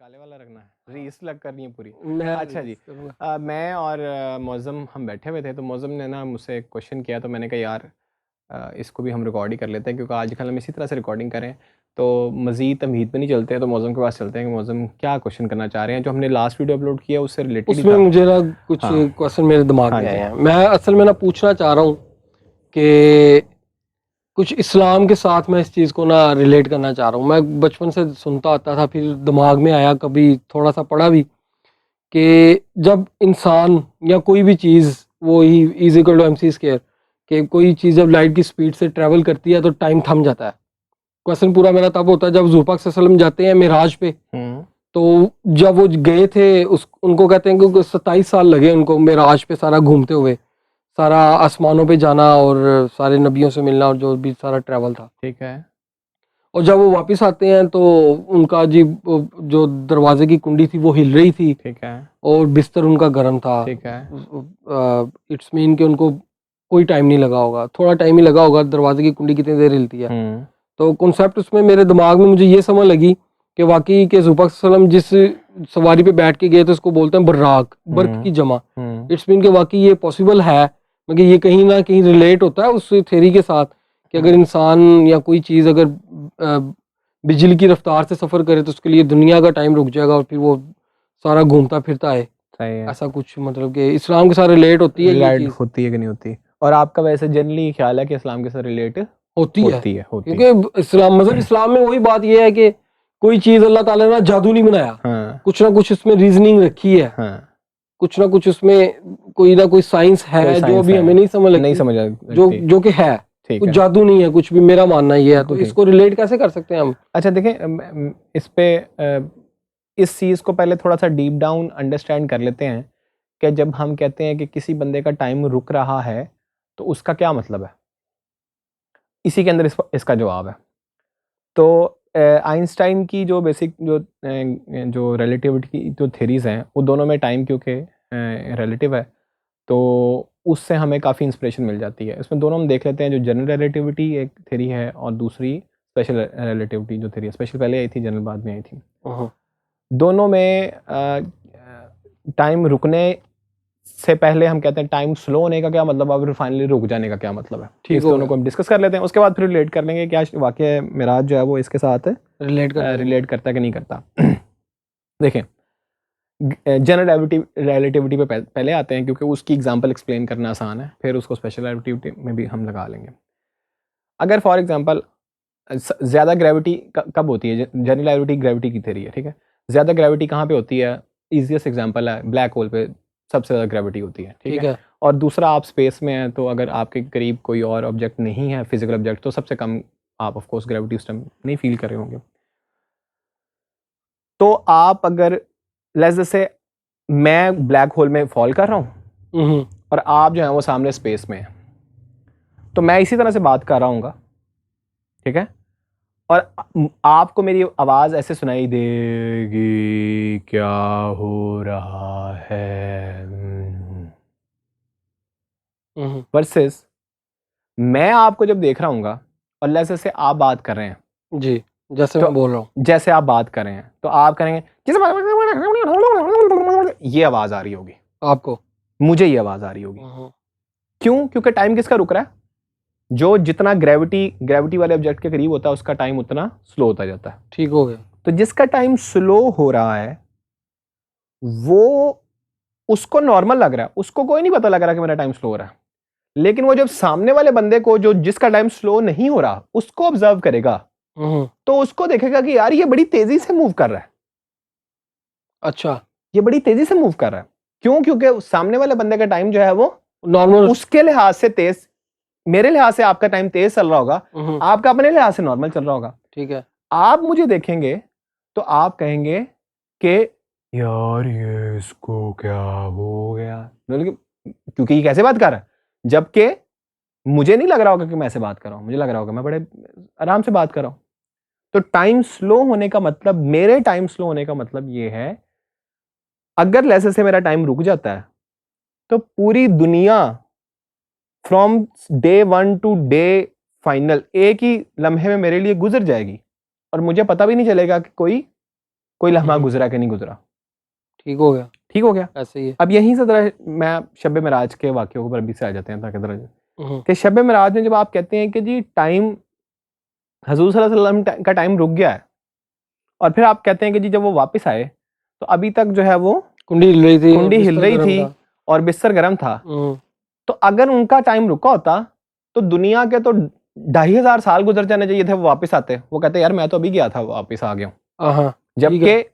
काले वाला रखना है, रीस लग करनी है पूरी। मैं अच्छा जी, मैं और मौज़म हम बैठे हुए थे, तो मौज़म ने ना मुझसे एक क्वेश्चन किया, तो मैंने कहा यार इसको भी हम रिकॉर्ड ही कर लेते हैं, क्योंकि आजकल हम इसी तरह से रिकॉर्डिंग करें तो मज़ीद तमहीद पे नहीं चलते हैं। तो मौज़म के पास चलते हैं कि मौज़म क्या क्वेश्चन करना चाह रहे हैं। जो हमने लास्ट वीडियो अपलोड किया उससे रिलेटेड ही उसमें था। मुझे ना कुछ हाँ क्वेश्चन मेरे दिमाग हाँ में आए जी, हैं। मैं असल में ना पूछना चाह रहा हूँ कि कुछ इस्लाम के साथ मैं इस चीज़ को ना रिलेट करना चाह रहा हूँ। मैं बचपन से सुनता आता था, फिर दिमाग में आया, कभी थोड़ा सा पढ़ा भी कि जब इंसान या कोई भी चीज़, वो he is equal to MC square, कि कोई चीज़ जब लाइट की स्पीड से ट्रेवल करती है तो टाइम थम जाता है। क्वेश्चन पूरा मेरा तब होता है जब हुज़ूर पाक सल्लल्लाहु अलैहि वसल्लम जाते हैं मिराज पे, तो जब वो गए थे उनको कहते हैं कि 27 साल लगे उनको मिराज पे सारा घूमते हुए, सारा आसमानों पे जाना और सारे नबियों से मिलना और जो भी सारा ट्रैवल था। ठीक है, और जब वो वापस आते हैं तो उनका जी जो दरवाजे की कुंडी थी वो हिल रही थी ठीक है, और बिस्तर उनका गर्म था। ठीक है। इट्स मीन कि उनको कोई टाइम नहीं लगा होगा, थोड़ा टाइम ही लगा होगा, दरवाजे की कुंडी कितनी देर हिलती है। तो कॉन्सेप्ट उसमें मेरे दिमाग में मुझे ये समझ लगी कि वाकई के हुज़ूर पाक सल्लल्लाहु अलैहि वसल्लम जिस सवारी पे बैठ के गए थे उसको बोलते हैं बर्राक, बर्क की जमा। इट्स मीन कि वाकई ये पॉसिबल है, मगर ये कहीं ना कहीं रिलेट होता है उस थ्योरी के साथ कि अगर इंसान या कोई चीज़ अगर बिजली की रफ्तार से सफ़र करे तो उसके लिए दुनिया का टाइम रुक जाएगा और फिर वो सारा घूमता फिरता है। सही है। ऐसा कुछ मतलब कि इस्लाम के साथ रिलेट होती है ये रिलेट चीज़? होती है कि नहीं होती? और आपका वैसे जनरली ख्याल है कि इस्लाम के साथ रिलेट होती है, होती है? होती है। क्योंकि इस्लाम मतलब इस्लाम में वही बात ये है कि कोई चीज़ अल्लाह ताला ने जादू नहीं बनाया, हाँ कुछ ना कुछ उसमें रीजनिंग रखी है, हाँ, कुछ ना कुछ उसमें कोई ना कोई साइंस कोई है जो साइंस अभी है, हमें नहीं समझ नहीं लगती, समझ जो लगती। जो कि है, ठीक कुछ है, जादू नहीं है कुछ भी, मेरा मानना ये है। तो बिल्कुल ठीक। इसको रिलेट कैसे कर सकते हैं हम? अच्छा देखें, इस पे इस चीज़ को पहले थोड़ा सा डीप डाउन अंडरस्टैंड कर लेते हैं कि जब हम कहते हैं कि किसी बंदे का टाइम रुक रहा है तो उसका क्या मतलब है। इसी के अंदर इसका जवाब है। तो आइंस्टाइन की जो बेसिक जो रिलेटिविटी की जो थ्योरीज हैं वो दोनों में टाइम क्योंकि रिलेटिव है, तो उससे हमें काफ़ी इंस्पिरेशन मिल जाती है। इसमें दोनों हम देख लेते हैं। जो जनरल रिलेटिविटी एक थ्योरी है और दूसरी स्पेशल रिलेटिविटी जो थ्योरी है। स्पेशल पहले आई थी, जनरल बाद में आई थी। दोनों में टाइम रुकने से पहले हम कहते हैं टाइम स्लो होने का क्या मतलब, और फिर फाइनली रुक जाने का क्या मतलब है। ठीक इस हो दोनों गया, को हम डिस्कस कर लेते हैं, उसके बाद फिर रिलेट कर लेंगे क्या वाकई मिराज जो है वो इसके साथ रिलेट कर लेंगे। रिलेट करता है कि नहीं करता। देखें, जनरल रिलेटिविटी पे पहले आते हैं क्योंकि उसकी एग्जांपल एक्सप्लेन करना आसान है, फिर उसको स्पेशल रिलेटिविटी में भी हम लगा लेंगे। अगर फॉर एग्जांपल ज़्यादा ग्रेविटी कब होती है, जनरल रिलेटिविटी ग्रेविटी की थ्योरी है, ठीक है। ज़्यादा ग्रेविटी कहाँ पे होती है? ईजीएस्ट एग्जांपल है ब्लैक होल पे सबसे ज़्यादा ग्रेविटी होती है, ठीक ठीक है। है। और दूसरा, आप स्पेस में हैं तो अगर आपके करीब कोई और ऑब्जेक्ट नहीं है, फिजिकल ऑब्जेक्ट, तो सबसे कम आप ऑफ कोर्स ग्रेविटी उस टाइम नहीं फील कर रहे होंगे। तो आप अगर जैसे मैं ब्लैक होल में फॉल कर रहा हूँ और आप जो है वो सामने स्पेस में है, तो मैं इसी तरह से बात कर रहा हूँ, ठीक है। और आपको मेरी आवाज़ ऐसे सुनाई देगी, क्या हो रहा है, वर्सेस मैं आपको जब देख रहा हूँ और जैसे आप बात कर रहे हैं, जी, जैसे तो मैं बोल रहा हूँ। जैसे आप बात कर रहे हैं तो आप करेंगे ये आवाज़ आ रही होगी आपको मुझे, ये आवाज़ आ रही होगी। क्यों? क्योंकि टाइम किसका रुक रहा है? जो जितना ग्रेविटी वाले ऑब्जेक्ट के करीब होता है उसका टाइम उतना स्लो होता जाता है। ठीक हो गया। तो जिसका टाइम स्लो हो रहा है वो, उसको नॉर्मल लग रहा है, उसको कोई नहीं पता लग रहा कि मेरा टाइम स्लो हो रहा है। लेकिन वो जब सामने वाले बंदे को, जो जिसका टाइम स्लो नहीं हो रहा, उसको ऑब्जर्व करेगा तो उसको देखेगा कि यार ये बड़ी तेजी से मूव कर रहा है। अच्छा, ये बड़ी तेजी से मूव कर रहा है। क्यों? क्योंकि सामने वाले बंदे का टाइम जो है वो नॉर्मल उसके लिहाज से तेज, मेरे लिहाज से आपका टाइम तेज चल रहा होगा, आपका अपने लिहाज से नॉर्मल चल रहा होगा। ठीक है। आप मुझे देखेंगे तो आप कहेंगे कि यार ये इसको क्या हो गया, क्योंकि ये कैसे बात कर रहा है, जबकि मुझे नहीं लग रहा होगा कि मैं ऐसे बात कर रहा हूं, मुझे लग रहा होगा मैं बड़े आराम से बात कर रहा हूं। तो टाइम स्लो होने का मतलब, मेरे टाइम स्लो होने का मतलब ये है, अगर जैसे से मेरा टाइम रुक जाता है तो पूरी दुनिया from day 1 to day final एक ही लम्हे में मेरे लिए गुजर जाएगी और मुझे पता भी नहीं चलेगा कि कोई कोई लम्हा गुजरा कि नहीं गुजरा, ठीक हो गया, ठीक हो गया। ऐसे ही है। अब यहीं से जरा मैं शब मिराज के वाक़यों पर अभी से आ जाते हैं ताकि जरा हम्म, कि शब मिराज में जब आप कहते हैं कि जी टाइम हजूर सल्लल्लाहु अलैहि वसल्लम का टाइम रुक गया है, और फिर आप कहते हैं कि जी जब वो वापस आए तो अभी तक जो है वो कुंडी हिल रही थी, कुंडी हिल बिस्तर रही गर्म थी था। और बिस्तर गर्म था, हम्म, तो अगर उनका टाइम रुका होता तो दुनिया के तो 2500 साल गुजर जाने चाहिए थे, वो वापस आते। वो कहते यार मैं तो अभी गया था, वापस आ गया हूँ। हाँ, ठीक जबकि है।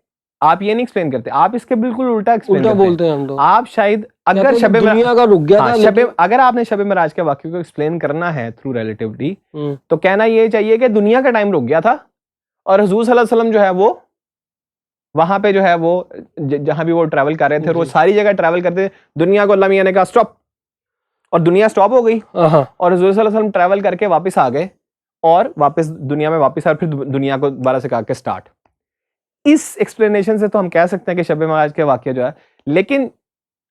आप ये नहीं एक्सप्लेन करते, आप इसके बिल्कुल उल्टा एक्सप्लेन उल्टा करते हैं। बोलते हैं हम तो, आप शायद कहते अगर हैं कि शब दुनिया का रुक गया हाँ, था, शब लेकिन अगर आपने शब मिराज के वाक्य को एक्सप्लेन करना है थ्रू रिलेटिविटी, हम्म, तो कहना ये चाहिए कि दुनिया का टाइम रुक गया था और हजूर सल्लल्लाहु अलैहि वसल्लम जो है वो वहां पे जो है वो जहां भी वो ट्रैवल कर रहे थे, और वो जी, सारी जगह ट्रैवल करते थे, दुनिया को अल्लाह मियां ने कहा स्टॉप, और दुनिया स्टॉप हो गई, हाँ, और हजूर सल्लल्लाहु अलैहि वसल्लम ट्रैवल करके वापस आ गए, और वापस दुनिया में वापस आए, फिर दुनिया को दोबारा से कहा के स्टार्ट। इस एक्सप्लेनेशन से तो हम कह सकते हैं कि शब मिराज के वाक्य जो है, लेकिन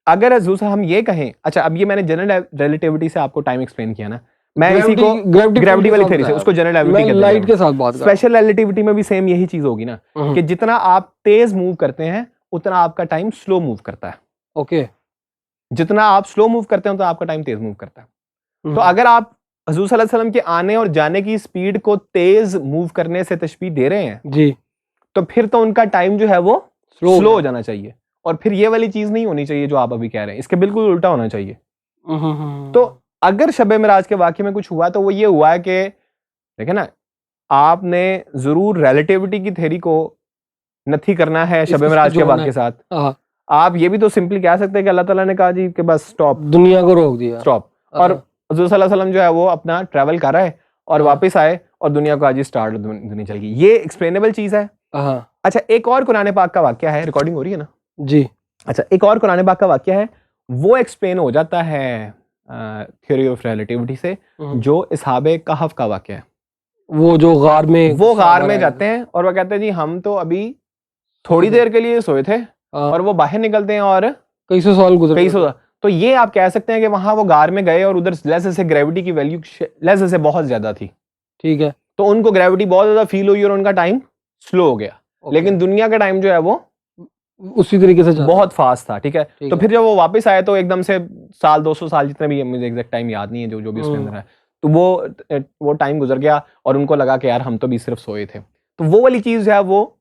अगर हजूर से हम ये कहें, अच्छा अब ये मैंने जनरल रिलेटिविटी से आपको टाइम एक्सप्लेन किया ना, मैं इसी को ग्रेविटी वाली थ्योरी से उसको जनरल मैं रिलेटिविटी लाइट कहते के साथ बात हैं। कर रहा स्पेशल रिलेटिविटी में भी सेम यही चीज होगी ना, हूँ। कि जितना आप तेज मूव करते हैं उतना आपका टाइम स्लो मूव करता है, ओके, जितना आप स्लो मूव करते हैं तो आपका टाइम तेज मूव करता है। तो हम्म, अगर आप हजूर सल्लल्लाहु अलैहि वसल्लम के आने और जाने की स्पीड को तेज मूव करने से तशबीह दे रहे हैं, जी, तो फिर तो उनका टाइम जो है वो स्लो स्लो हो जाना चाहिए, और फिर ये वाली चीज नहीं होनी चाहिए जो आप अभी कह रहे हैं, इसके बिल्कुल उल्टा होना चाहिए। तो अगर शब मिराज के वाक़ये में कुछ हुआ तो वो ये हुआ है कि देखे ना, आपने जरूर रिलेटिविटी की थ्योरी को नथी करना है शब इसके साथ मिराज के जोड़ना वाक़ये है। के साथ। हाँ, आप ये भी तो सिंपली कह सकते हैं कि अल्लाह ताला ने कहा जी कि बस स्टॉप दुनिया को रोक दिया। स्टॉप, और हाँ, हजूर सल्लल्लाहु अलैहि वसल्लम जो है वो अपना ट्रैवल कर रहा है और हाँ, वापस आए और दुनिया को आज ही स्टार्ट दुनिया चल गई, ये एक्सप्लेनेबल चीज है। हाँ, अच्छा एक और कुरान पाक का वाक़या है, रिकॉर्डिंग हो रही है ना? जी, अच्छा एक और कुरान पाक का वाक़या है, वो एक्सप्लेन हो जाता है थ्योरी ऑफ रिलेटिविटी से, जो असहाबे कहफ का वाक़या है। वो जो गार में वो गार साबर में आए जाते हैं और वो कहते हैं जी हम तो अभी सोए थोड़ी थे। देर के लिए सोए थे, हाँ, और वो बाहर निकलते हैं और कई सौ साल गुजर कई गए सौ, थे। तो ये आप कह सकते हैं कि वहां वो गार में गए और उधर लेस से ग्रेविटी की वैल्यू लेस से बहुत ज्यादा थी, ठीक है, तो उनको ग्रेविटी बहुत ज्यादा फील हुई और उनका टाइम स्लो हो गया। ओके, लेकिन दुनिया का टाइम जो है वो उसी तरीके से जा रहा बहुत फास्ट था, ठीक है। ठीक तो है। फिर जब वो वापस आए तो एकदम से साल 200 साल जितने भी, मुझे एग्जैक्ट टाइम याद नहीं है जो जो भी उसके अंदर है, तो वो टाइम गुजर गया और उनको लगा कि यार हम तो भी सिर्फ सोए थे। तो वो वाली चीज है, वो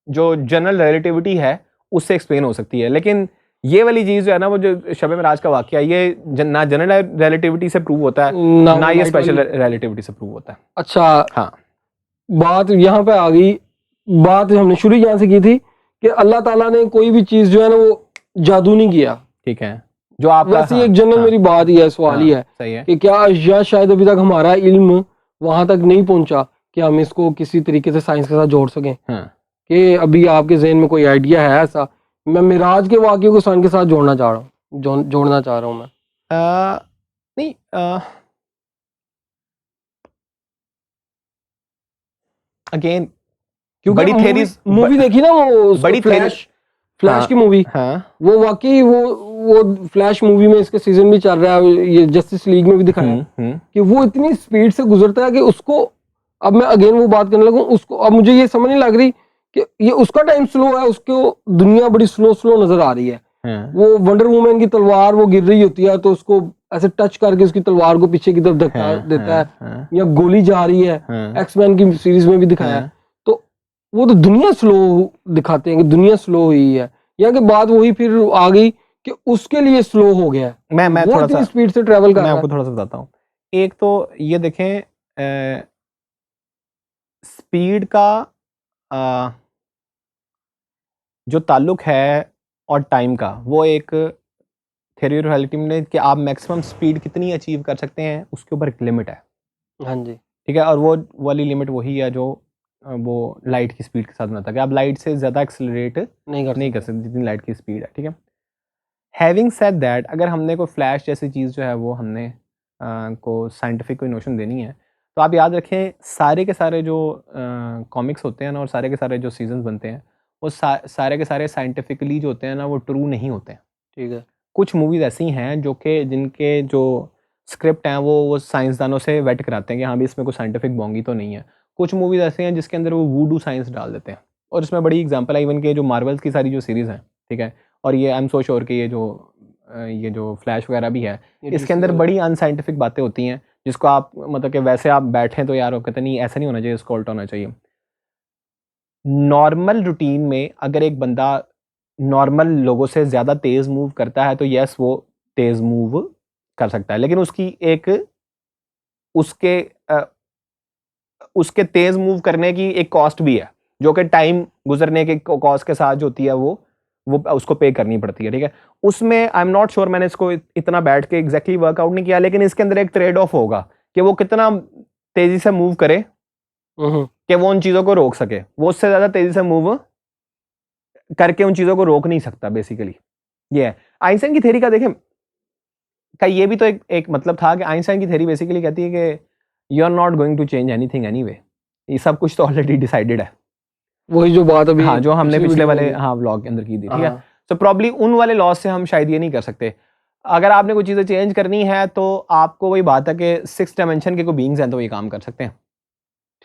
जो जनरल रिलेटिविटी है उससे एक्सप्लेन हो सकती है। लेकिन ये वाली चीज जो है ना, वो जो शब मिराज का वाकया, ये ना जनरल रिलेटिविटी से प्रूव होता है ना ये स्पेशल रिलेटिविटी से प्रूव होता है। अच्छा, हाँ बात यहाँ पे आ गई, बात हमने शुरू यहाँ से की थी कि अल्लाह ताला ने कोई भी चीज जो है ना वो जादू नहीं किया, ठीक है, जो आपका वैसे हाँ, एक जनरल हाँ, मेरी बात ही है, सवाल ही हाँ, है सही है। कि क्या या शायद अभी तक हमारा इल्म वहां तक नहीं पहुंचा कि हम इसको किसी तरीके से साइंस के साथ जोड़ सकें, हाँ कि अभी आपके जहन में कोई आइडिया है ऐसा? मैं मिराज के वाक़े को साइंस के साथ जोड़ना चाह रहा हूँ, जोड़ना चाह रहा हूँ मैं। नहीं अगेन क्योंकि बड़ी थेरीज, मूवी देखी ना वो बड़ी फ्लैश, फ्लैश हाँ की मूवी, हाँ वो वाकई वो फ्लैश मूवी में इसका सीजन भी चल रहा है, ये जस्टिस लीग में भी दिखाया है कि वो इतनी स्पीड से गुजरता है कि उसको, अब मैं अगेन वो बात करने लगूं उसको, अब मुझे ये समझ नहीं लग रही कि ये उसका टाइम स्लो है, उसको दुनिया बड़ी स्लो स्लो नजर आ रही है। हाँ, वो वंडर वुमन की तलवार वो गिर रही होती है तो उसको ऐसे टच करके उसकी तलवार को पीछे की तरफ धक्का हाँ, देता है, हाँ, या गोली जा रही है, हाँ, एक्समैन की सीरीज में भी दिखाया है। हाँ, तो वो तो दुनिया स्लो दिखाते हैं कि दुनिया स्लो हुई है, यहाँ की बात वही फिर आ गई कि उसके लिए स्लो हो गया है, मैं वो थोड़ा इतनी सा स्पीड से ट्रेवल कर मैं रहा आपको है। थोड़ा सा बताता हूँ। एक तो ये देखें, स्पीड का अ, जो ताल्लुक है और टाइम का, वो एक थ्योरी ऑफ रिलेटिविटी में कि आप मैक्सिमम स्पीड कितनी अचीव कर सकते हैं उसके ऊपर एक लिमिट है, हाँ जी, ठीक है। और वो वाली लिमिट वही है जो वो लाइट की स्पीड के साथ बनाता है कि आप लाइट से ज़्यादा एक्सेलरेट नहीं कर सकते जितनी लाइट की स्पीड है, ठीक है। हैविंग सेड दैट, अगर हमने कोई फ्लैश जैसी चीज़ जो है वो हमने को साइंटिफिक कोई नोशन देनी है, तो आप याद रखें सारे के सारे जो कॉमिक्स होते हैं ना और सारे के सारे जो सीजन्स बनते हैं, वो सारे के सारे साइंटिफिकली जो होते हैं ना वो ट्रू नहीं होते हैं। ठीक है, कुछ मूवीज़ ऐसी हैं जो कि जिनके जो स्क्रिप्ट हैं वो साइंसदानों से वेट कराते हैं कि हाँ भी इसमें कोई साइंटिफिक बोंगी तो नहीं है। कुछ मूवीज़ ऐसे हैं जिसके अंदर वो वूडू साइंस डाल देते हैं, और इसमें बड़ी एग्जांपल है इवन के जो मार्वल्स की सारी जो सीरीज़ हैं, ठीक है, और ये आई एम सो श्योर कि ये जो फ्लैश वगैरह भी है, इसके अंदर बड़ी अनसाइंटिफिक बातें होती हैं जिसको आप मतलब कि वैसे आप बैठें तो यार कहते नहीं ऐसा नहीं होना चाहिए, इसको उल्टा होना चाहिए। नॉर्मल रूटीन में अगर एक बंदा नॉर्मल लोगों से ज़्यादा तेज़ मूव करता है तो यस वो तेज़ मूव कर सकता है, लेकिन उसकी एक उसके तेज़ मूव करने की एक कॉस्ट भी है, जो कि टाइम गुजरने के कॉस्ट के साथ जो होती है वो उसको पे करनी पड़ती है, ठीक है। उसमें आई एम नॉट श्योर, मैंने इसको इतना बैठ के एग्जैक्टली वर्कआउट नहीं किया, लेकिन इसके अंदर एक ट्रेड ऑफ होगा कि वो कितना तेजी से मूव करे कि वो उन चीज़ों को रोक सके। वो उससे ज़्यादा तेजी से मूव करके उन चीज़ों को रोक नहीं सकता, बेसिकली ये है। आइंस्टाइन की थ्योरी का देखें, का ये भी तो एक मतलब था कि आइंस्टाइन की थ्योरी बेसिकली कहती है कि you are not going to change anything anyway, ये सब कुछ तो ऑलरेडी डिसाइडेड है। वही जो बात अभी हाँ, जो हमने पिछले वाले व्लॉग के अंदर की थी, ठीक है। तो प्रॉब्ली उन वाले लॉज से हम शायद ये नहीं कर सकते। अगर आपने कोई चीज़ें चेंज करनी है तो आपको वही बात है कि 6 डायमेंशन के कोई बीइंग्स हैं तो ये काम कर सकते हैं,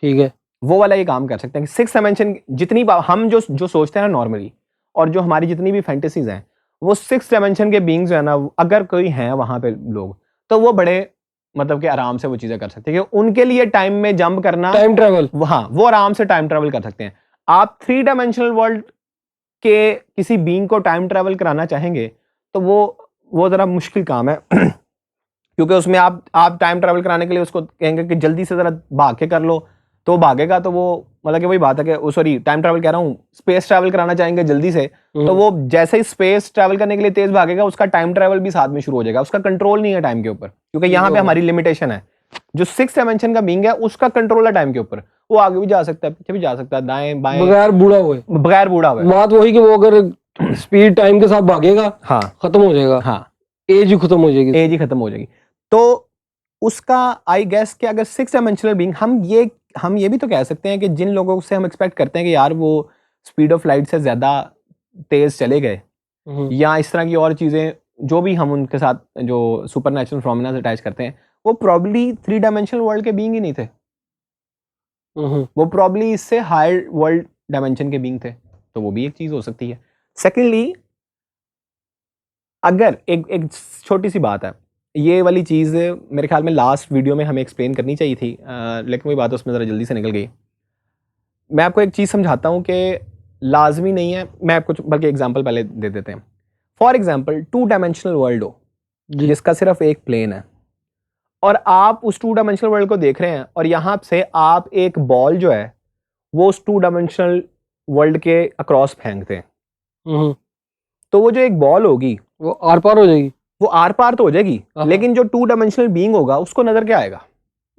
ठीक है, वो वाला ये काम कर सकते हैं। 6 डायमेंशन जितनी हम जो सोचते हैं ना नॉर्मली, और जो हमारी जितनी भी फैंटेसीज हैं, वो 6 डायमेंशन के बीइंग्स जो है ना, अगर कोई हैं वहाँ पे लोग, तो वो बड़े मतलब कि आराम से वो चीज़ें कर सकते हैं, कि उनके लिए टाइम में जंप करना, टाइम ट्रेवल, हाँ, वो आराम से टाइम ट्रेवल कर सकते हैं। आप 3 डायमेंशनल वर्ल्ड के किसी बीइंग को टाइम ट्रेवल कराना चाहेंगे तो वो ज़रा मुश्किल काम है क्योंकि उसमें आप टाइम ट्रेवल कराने के लिए उसको कहेंगे कि जल्दी से ज़रा भाग के कर लो, तो भागेगा, तो वो मतलब कि वही बात है कि सॉरी टाइम ट्रैवल कह रहा हूँ, स्पेस ट्रैवल कराना चाहेंगे जल्दी से, तो वो जैसे ही स्पेस ट्रैवल करने के लिए तेज भागेगा, उसका टाइम ट्रैवल भी साथ में शुरू हो जाएगा। उसका कंट्रोल नहीं है टाइम के ऊपर, क्योंकि यहाँ पे हमारी लिमिटेशन है। जो 6 डायमेंशन का बीइंग है उसका कंट्रोल है टाइम के ऊपर, वो आगे भी जा सकता है, पीछे भी जा सकता है, दाएं बाएं, बगैर बूढ़ा हुए। बात वही कि वो अगर स्पीड टाइम के साथ भागेगा, हाँ, खत्म हो जाएगा, हाँ, एज ही खत्म हो जाएगी। तो उसका आई गेस कि अगर 6 डायमेंशनल बीइंग, हम ये भी तो कह सकते हैं कि जिन लोगों से हम एक्सपेक्ट करते हैं कि यार वो स्पीड ऑफ लाइट से ज़्यादा तेज़ चले गए, या इस तरह की और चीज़ें जो भी हम उनके साथ जो सुपरनैचुरल फिनोमेना से अटैच करते हैं, वो प्रॉब्ली 3 डायमेंशनल वर्ल्ड के बीइंग ही नहीं थे, वो प्रॉब्ली इससे हायर वर्ल्ड डायमेंशन के बीइंग थे, तो वो भी एक चीज़ हो सकती है। सेकेंडली, अगर एक छोटी सी बात है, ये वाली चीज़ मेरे ख्याल में लास्ट वीडियो में हमें एक्सप्लेन करनी चाहिए थी, लेकिन वही बात उसमें ज़रा जल्दी से निकल गई। मैं आपको एक चीज़ समझाता हूँ कि लाजमी नहीं है, मैं आपको बल्कि एग्जांपल पहले दे देते हैं। फॉर एग्जांपल 2 डायमेंशनल वर्ल्ड हो जिसका सिर्फ एक प्लेन है, और आप उस 2 डायमेंशनल वर्ल्ड को देख रहे हैं, और यहाँ से आप एक बॉल जो है वो उस 2 डायमेंशनल वर्ल्ड के अक्रॉस फेंकते हैं, तो वो जो एक बॉल होगी वो आर पार हो जाएगी, वो आर पार तो हो जाएगी, लेकिन जो 2 डायमेंशनल बीइंग होगा उसको नजर क्या आएगा?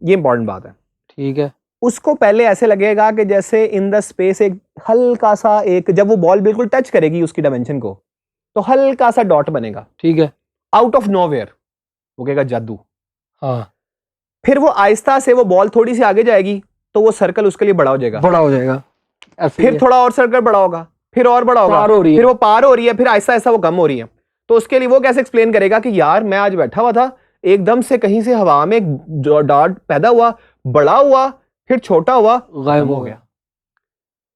ये इंपॉर्टेंट बात है, ठीक है। उसको पहले ऐसे लगेगा कि जैसे इन द स्पेस एक हल्का सा, एक जब वो बॉल बिल्कुल टच करेगी उसकी डायमेंशन को, तो हल्का सा डॉट बनेगा, ठीक है, आउट ऑफ नोवेयर, वो कहेगा जादू, हाँ। फिर वो आहिस्ता से वो बॉल थोड़ी सी आगे जाएगी तो वो सर्कल उसके लिए बड़ा हो जाएगा, फिर थोड़ा और सर्कल बड़ा होगा, फिर और बड़ा होगा, फिर वो पार हो रही है, फिर आहिस्ता आहिस्ता वो कम हो रही है। तो उसके लिए वो कैसे एक्सप्लेन करेगा कि यार मैं आज बैठा हुआ था, एकदम से कहीं से हवा में एक डॉट पैदा हुआ, बड़ा हुआ, फिर छोटा हुआ, गायब हो गया।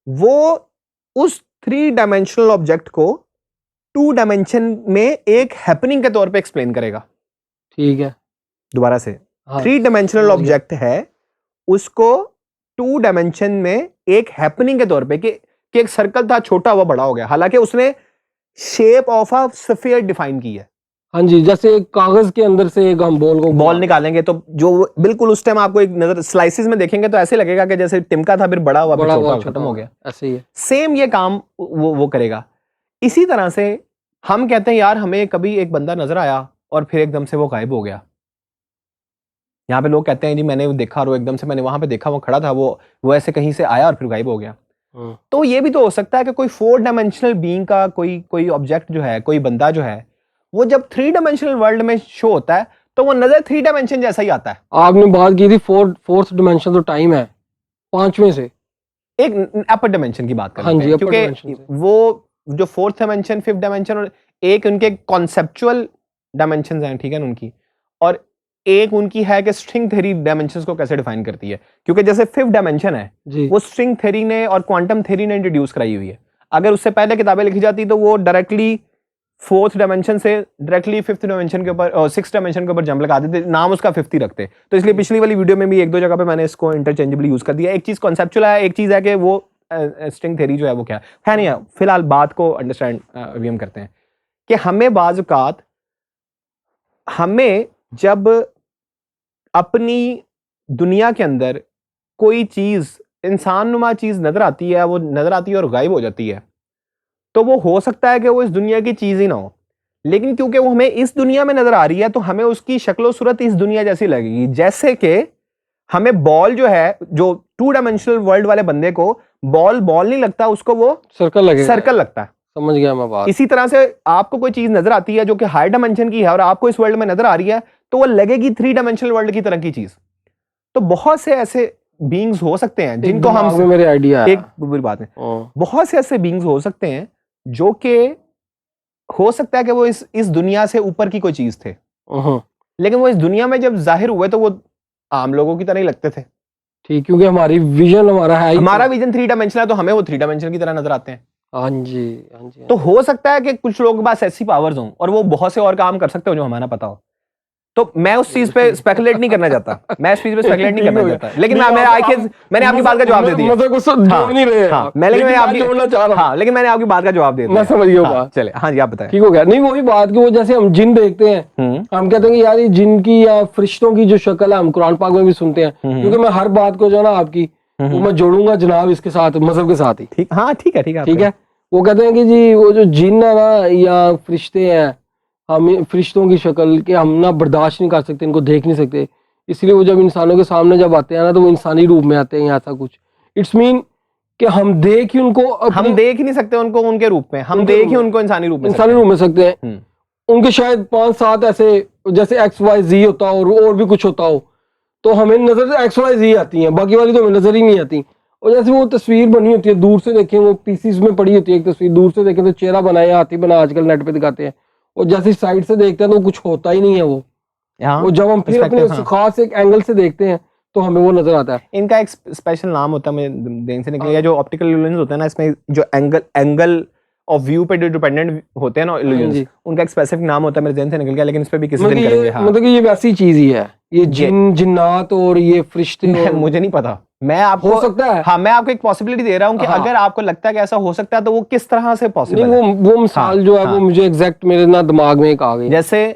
वो उस 3 डायमेंशनल ऑब्जेक्ट को 2 डायमेंशन में एक हैपनिंग के तौर पे एक्सप्लेन करेगा, ठीक है। दोबारा से, 3 डायमेंशनल ऑब्जेक्ट है, उसको 2 डायमेंशन में एक हैपनिंग के तौर पे कि एक सर्कल था, छोटा हुआ, बड़ा हो गया, हालांकि उसने shape of a sphere define की है। हाँ जी, जैसे कागज के अंदर से एक हम बॉल निकालेंगे तो जो बिल्कुल उस टाइम आपको एक नजर स्लाइसिस में देखेंगे तो ऐसे लगेगा कि जैसे टिमका था, फिर बड़ा हुआ, फिर छोटा, खत्म हो गया, ऐसे ही है। सेम ये काम वो करेगा। इसी तरह से हम कहते हैं यार हमें कभी एक बंदा नजर आया और फिर एकदम से वो गायब हो गया। यहाँ पे लोग कहते हैं जी मैंने वो देखा, और एकदम से मैंने वहां पे देखा, वो खड़ा था, वो ऐसे कहीं से आया और फिर गायब हो गया। तो ये भी तो हो सकता है कि कोई 4 डायमेंशनल बीइंग का कोई ऑब्जेक्ट जो है, कोई बंदा जो है, वो जब 3 डायमेंशनल वर्ल्ड में शो होता है तो वो नजर 3 डायमेंशन जैसा ही आता है। आपने बात की थी फोर्थ डायमेंशन तो टाइम है, 5वें से एक अपर डायमेंशन की बात करते हैं, क्योंकि वो जो 4th डायमेंशन, 5th डायमेंशन, और एक उनके कॉन्सेप्चुअल डायमेंशंस हैं, ठीक है उनकी, और एक उनकी है कि स्ट्रिंग थ्योरी डायमेंशंस को कैसे डिफाइन करती है, क्योंकि जैसे फिफ्थ डायमेंशन है जी वो स्ट्रिंग थ्योरी ने और क्वांटम थ्योरी ने इंट्रोड्यूस कराई हुई है। अगर उससे पहले किताबें लिखी जाती तो वो डायरेक्टली फोर्थ डायमेंशन से डायरेक्टली फिफ्थ डायमेंशन के ऊपर और सिक्स डायमेंशन के ऊपर जंप लगा देते, नाम उसका फिफ्थ ही रखते। तो इसलिए पिछली वाली वीडियो में भी एक दो जगह पे मैंने इसको इंटरचेंजेबली यूज कर दिया। एक चीज कॉन्सेप्चुअल है, एक चीज है कि वो स्ट्रिंग थ्योरी जो है वो क्या है नहीं है। फिलहाल बात को अंडरस्टैंड अभी हम करते हैं कि हमें बाज़ औक़ात हमें जब अपनी दुनिया के अंदर कोई चीज़ इंसान नुमा चीज़ नज़र आती है, वो नज़र आती है और गायब हो जाती है, तो वो हो सकता है कि वो इस दुनिया की चीज़ ही ना हो, लेकिन क्योंकि वो हमें इस दुनिया में नज़र आ रही है तो हमें उसकी शक्ल सूरत इस दुनिया जैसी लगेगी। जैसे कि हमें बॉल जो है, जो टू डायमेंशनल वर्ल्ड वाले बंदे को बॉल नहीं लगता, उसको वो सर्कल लगेगा, सर्कल लगता है। समझ गया मैं बात। इसी तरह से आपको कोई चीज नजर आती है जो कि हाई डायमेंशन की है और आपको इस वर्ल्ड में नजर आ रही है, तो वो लगेगी थ्री डायमेंशनल वर्ल्ड की तरह की चीज। तो बहुत से ऐसे बीइंग्स हो सकते हैं जिनको हम में मेरे आइडिया एक बुरी बात है, बहुत से ऐसे बीइंग्स हो सकते हैं जो कि हो सकता है कि वो इस दुनिया से ऊपर की कोई चीज थे, लेकिन वो इस दुनिया में जब जाहिर हुए तो वो आम लोगों की तरह ही लगते थे। ठीक, क्योंकि हमारी विजन हमारा विजन थ्री डायमेंशनल है तो हमें वो थ्री डायमेंशन की तरह नजर आते हैं। हाँ जी, हाँ जी। तो हो सकता है कि कुछ लोगों के पास ऐसी पावर्स हों और वो बहुत से और काम कर सकते हो जो हमें ना पता हो। तो मैं उस चीज पे स्पेकुलेट नहीं करना चाहता, मैं इस चीज पे स्पेकुलेट नहीं करना चाहता, लेकिन मैंने आपकी बात का जवाब दे दिया। मतलब कुछ जोड़ नहीं रहे हाँ, लेकिन मैं आपकी जोड़ना चाह रहा हूं। हाँ, लेकिन मैंने आपकी बात का जवाब दे दिया। मैं समझ गया बात। चले, हाँ जी आप बताएं। ठीक हो गया। नहीं, वही बात कि वो जैसे हम जिन देखते हैं, हम कहते हैं कि यार ये जिन की या फरिश्तों की जो शक्ल है हम कुरान पाक में भी सुनते हैं, क्योंकि मैं हर बात को जो है ना आपकी वो मैं जोड़ूंगा जनाब इसके साथ, मजहब के साथ ही। ठीक, हाँ ठीक है, ठीक है। वो कहते हैं कि जी वो जो जिन है ना या फरिश्ते हैं, हम फरिश्तों की शक्ल के हम ना बर्दाश्त नहीं कर सकते, इनको देख नहीं सकते, इसलिए वो जब इंसानों के सामने जब आते हैं ना तो वो इंसानी रूप में आते हैं, ऐसा कुछ। इट्स मीन कि हम देख ही उनको, हम देख ही नहीं सकते उनको उनके रूप में, हम देख ही उनको इंसानी रूप में सकते हैं। उनके शायद 5-7 ऐसे जैसे XYZ होता हो और भी कुछ होता हो, तो हमें नजर XYZ आती है, बाकी वाली तो हमें नजर ही नहीं आती। और जैसे वो तस्वीर बनी होती है, दूर से देखें वो पीसीस में पड़ी होती है एक तस्वीर, दूर से देखें तो चेहरा बनाया, हाथी बना आजकल नेट पे दिखाते हैं, और जैसे साइड से देखते हैं तो कुछ होता ही नहीं है वो जब हम फिर अपने खास एक एंगल से देखते हैं तो हमें वो नजर आता है। इनका एक स्पेशल नाम होता है, मुझे देन से निकल गया, जो ऑप्टिकल इल्यूजन होता है ना, इसमें जो एंगल ऑफ व्यू पे जो डिपेंडेंट होते हैं ना इल्यूजन, उनका एक स्पेसिफिक नाम होता है, मेरे ज़हन से निकल गया, लेकिन इस पे भी किसी दिन करेंगे। हाँ, मतलब कि ये वैसी चीज ही है, ये जिन्नात और ये फरिश्ते मुझे नहीं पता, मैं आपको हो सकता है। हाँ, मैं आपको एक पॉसिबिलिटी दे रहा हूँ कि अगर आपको लगता है कि ऐसा हो सकता है तो वो किस तरह से पॉसिबल है। वो मिसाल जो है वो मुझे एग्जैक्ट मेरे ना दिमाग में एक आ गई। जैसे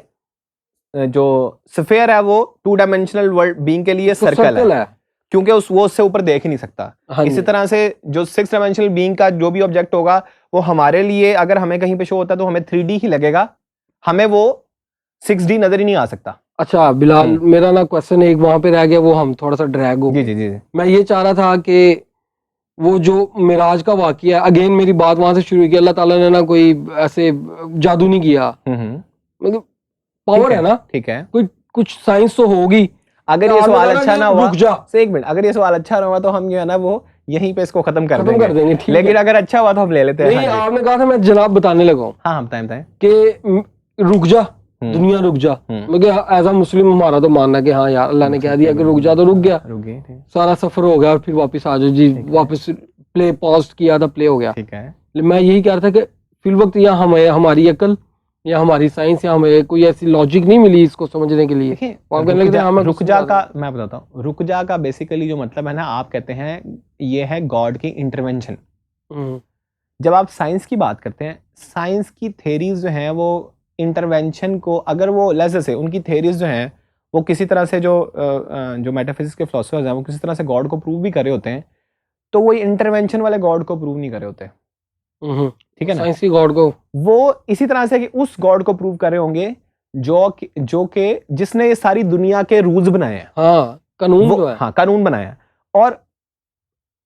जो स्फीयर है वो टू डायमेंशनल वर्ल्ड बीइंग के लिए सर्कल है, क्योंकि वो उससे ऊपर देख ही नहीं सकता। इसी तरह से जो सिक्स डायमेंशनल बीइंग का जो भी ऑब्जेक्ट होगा वो हमारे लिए अगर हमें कहीं पे शो होता है तो हमें 3D ही लगेगा, हमें वो 6D नजर ही नहीं आ सकता। अच्छा बिलाल, मेरा ना क्वेश्चन एक वहां पे रह गया, वो हम थोड़ा सा ड्रैग हो गए। जी। मैं ये चाह रहा था कि वो जो मिराज का वाकया, अगेन मेरी बात वहां से शुरू की, अल्लाह ताला ने ना कोई ऐसे जादू नहीं किया, मतलब पावर है ना, ठीक है, कोई कुछ साइंस तो होगी। अगर ये सवाल अच्छा ना हुआ, एक मिनट, अगर ये सवाल अच्छा ना हुआ तो हम जो है ना वो यहीं पे इसको खत्म कर देंगे। लेकिन अगर अच्छा हुआ तो हम ले लेते हैं। नहीं, आपने कहा था, मैं जनाब बताने लगा हूँ। हाँ, बताएं कि रुक जा दुनिया, रुक जा। एज अ मुस्लिम हमारा तो मानना कि हाँ यार अल्लाह ने कह दिया कि रुक जा तो रुक गया, सारा सफर हो गया और फिर वापस आ जाओ जी, वापस प्ले पॉज किया था, प्ले हो गया। ठीक है, मैं यही कह रहा था कि फिल वक्त या हमें हमारी अकल या हमारी साइंस या हमें कोई ऐसी लॉजिक नहीं मिली इसको समझने के लिए। रुक जा का मैं बताता हूँ, रुक जा का बेसिकली जो मतलब है ना, आप कहते हैं ये है गॉड की इंटरवेंशन। जब आप साइंस की बात करते हैं, साइंस की थेरीज जो हैं वो इंटरवेंशन को, अगर वो लेसे से उनकी थेरीज जो हैं वो किसी तरह से जो मेटाफिजिक्स के फिलोसफर्स हैं वो किसी तरह से गॉड को प्रूव भी कर रहे होते हैं, तो वो इंटरवेंशन वाले गॉड को प्रूव नहीं कर रहे होते। ठीक है ना, साइंस की गॉड को वो इसी तरह से कि उस गॉड को प्रूव कर रहे होंगे जो कि जिसने ये सारी दुनिया के रूल्स बनाए हैं। हाँ, कानून जो है, हाँ कानून बनाया है। और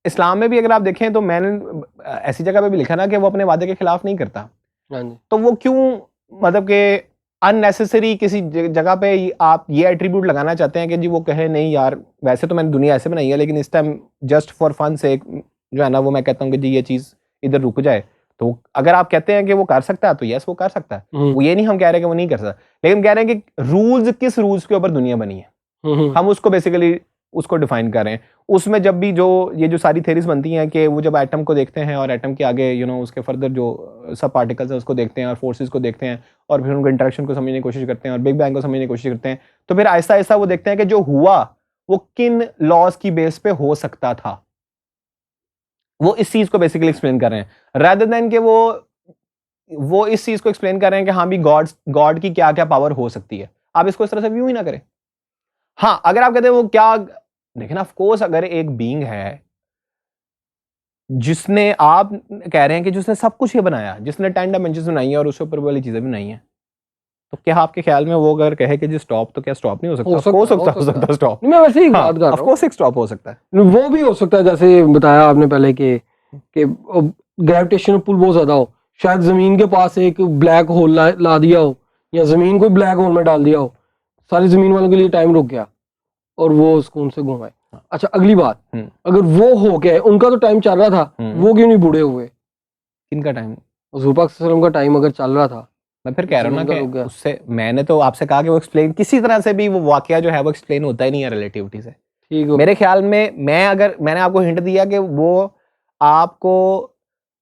इस्लाम में भी अगर आप देखें तो मैंने ऐसी जगह पे भी लिखा ना कि वो अपने वादे के खिलाफ नहीं करता। तो वो क्यों, मतलब कि अननेसेसरी किसी जगह पे आप ये एट्रीब्यूट लगाना चाहते हैं कि जी वो कहे नहीं यार वैसे तो मैंने दुनिया ऐसे बनाई है, लेकिन इस टाइम जस्ट फॉर फन से जो है ना वो मैं कहता हूँ कि जी ये चीज़ इधर रुक जाए, तो अगर आप कहते हैं कि वो कर सकता है तो यस वो कर सकता है, वो ये नहीं हम कह रहे कि वो नहीं कर सकता, लेकिन कह रहे हैं कि रूल्स, किस रूल्स के ऊपर दुनिया बनी है, हम उसको बेसिकली उसको डिफाइन कर रहे हैं। उसमें जब भी जो ये जो सारी थेरीज बनती हैं कि वो जब एटम को देखते हैं और एटम के आगे उसके फर्दर जो सब पार्टिकल्स हैं उसको देखते हैं और फोर्सेस को देखते हैं और फिर उनको इंटरेक्शन को समझने की कोशिश करते हैं और बिग बैंग को समझने की कोशिश करते हैं, तो फिर आहिस्ता आहिस्ता वो देखते हैं कि जो हुआ वो किन लॉज की बेस पे हो सकता था। वो इस चीज को बेसिकली एक्सप्लेन कर रहे हैं रादर देन कि वो इस चीज को एक्सप्लेन कर रहे हैं कि हाँ भी गॉड की क्या क्या पावर हो सकती है। आप इसको इस तरह से व्यू ही ना करें। हाँ, अगर आप कहते हैं वो क्या, लेकिन ऑफ कोर्स अगर एक बीइंग है जिसने, आप कह रहे हैं कि जिसने सब कुछ ये बनाया, जिसने 10 डायमेंशंस बनाई है और उसके ऊपर वाली चीजें भी बनाई हैं, तो क्या आपके ख्याल में वो अगर कहे कि जी स्टॉप, तो क्या स्टॉप नहीं हो सकता? हो सकता है स्टॉप। मैं वैसे ही बात कर रहा ऑफ कोर्स एक स्टॉप हो सकता है। वो भी हो सकता है जैसे बताया आपने पहले कि ग्रेविटेशनल पुल बहुत ज्यादा हो, शायद जमीन के पास एक ब्लैक होल ला दिया हो या जमीन को ब्लैक होल में डाल दिया हो, सारी जमीन वालों के लिए टाइम रुक गया और वो सुकून से घूमाए। अच्छा अगली बात, अगर वो हो गया, उनका तो टाइम चल रहा था, वो क्यों नहीं बूढ़े हुए? किनका टाइम? हुजूर पाक सल्लल्लाहु अलैहि वसल्लम का टाइम अगर चल रहा था, मैं फिर कह रहा हूँ ना कि उससे, मैंने तो आपसे कहा कि वो एक्सप्लेन किसी तरह से भी, वो वाकया जो है वो एक्सप्लेन होता ही नहीं है रिलेटिविटी से। ठीक मेरे ख्याल में, मैंने आपको हिंट दिया कि वो आपको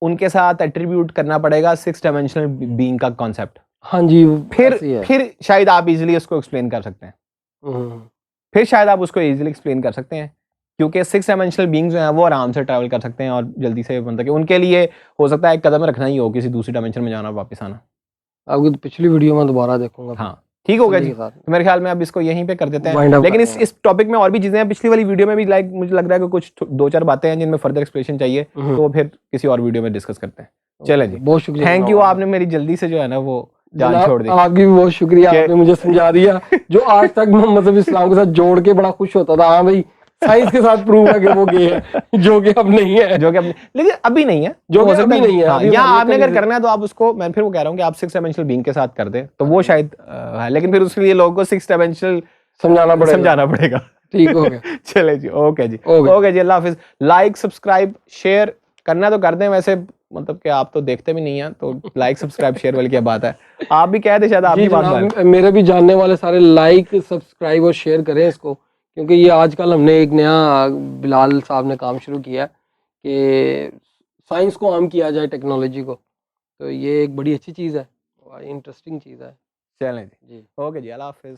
उनके साथ एट्रीब्यूट करना पड़ेगा 6 डायमेंशनल बीइंग का कॉन्सेप्ट। हाँ जी, फिर शायद आप इजीली उसको एक्सप्लेन कर सकते हैं। फिर शायद आप उसको इजीली एक्सप्लेन कर सकते हैं, क्योंकि 6 डायमेंशनल बीइंग्स जो हैं वो आराम से ट्रैवल कर सकते हैं और जल्दी से, मतलब कि उनके लिए हो सकता है एक कदम रखना ही हो किसी दूसरी डायमेंशन में जाना और वापस आना। आपकी तो पिछली वीडियो में दोबारा देखूंगा। हाँ ठीक हो गया जी, तो मेरे ख्याल में अब इसको यहीं पे कर देते हैं। लेकिन इस टॉपिक में और भी चीजें हैं, पिछली वाली वीडियो में भी लाइक मुझे लग रहा है कि कुछ 2-4 बातें हैं जिनमें फर्दर एक्सप्लेनेशन चाहिए, तो फिर किसी और वीडियो में डिस्कस करते हैं। चलें जी, बहुत शुक्रिया, थैंक यू, आपने मेरी जल्दी से जो है ना वो जान छोड़ दी। आपकी भी बहुत शुक्रिया, आपने मुझे समझा दिया जो आज तक मतलब इस्लाम के साथ जोड़ के बड़ा खुश होता था। हाँ भाई, साइंस के साथ प्रूव है कि वो गे है, जो कि अब नहीं है, लेकिन अभी नहीं है, जो कि अभी नहीं है। या आपने अगर करना है तो आप उसको, मैं फिर वो कह रहा हूँ कि आप 6 डायमेंशनल बीइंग के साथ कर दें तो वो शायद है, लेकिन फिर उसके लिए लोगों को 6 डायमेंशनल समझाना पड़ेगा। ठीक हो गया। चले जी, ओके जी, ओके जी, अल्लाह हाफिज। लाइक सब्सक्राइब शेयर करना तो कर दें, वैसे मतलब कि आप तो देखते भी नहीं है, तो लाइक सब्सक्राइब शेयर वाली क्या बात है, आप भी कह दे, शायद आपकी बात मेरे भी जानने वाले सारे लाइक सब्सक्राइब और शेयर करें इसको, क्योंकि ये आजकल हमने एक नया बिलाल साहब ने काम शुरू किया है कि साइंस को आम किया जाए, टेक्नोलॉजी को, तो ये एक बड़ी अच्छी चीज़ है, इंटरेस्टिंग चीज़ है। चलें जी, ओके जी, अल्लाह हाफिज।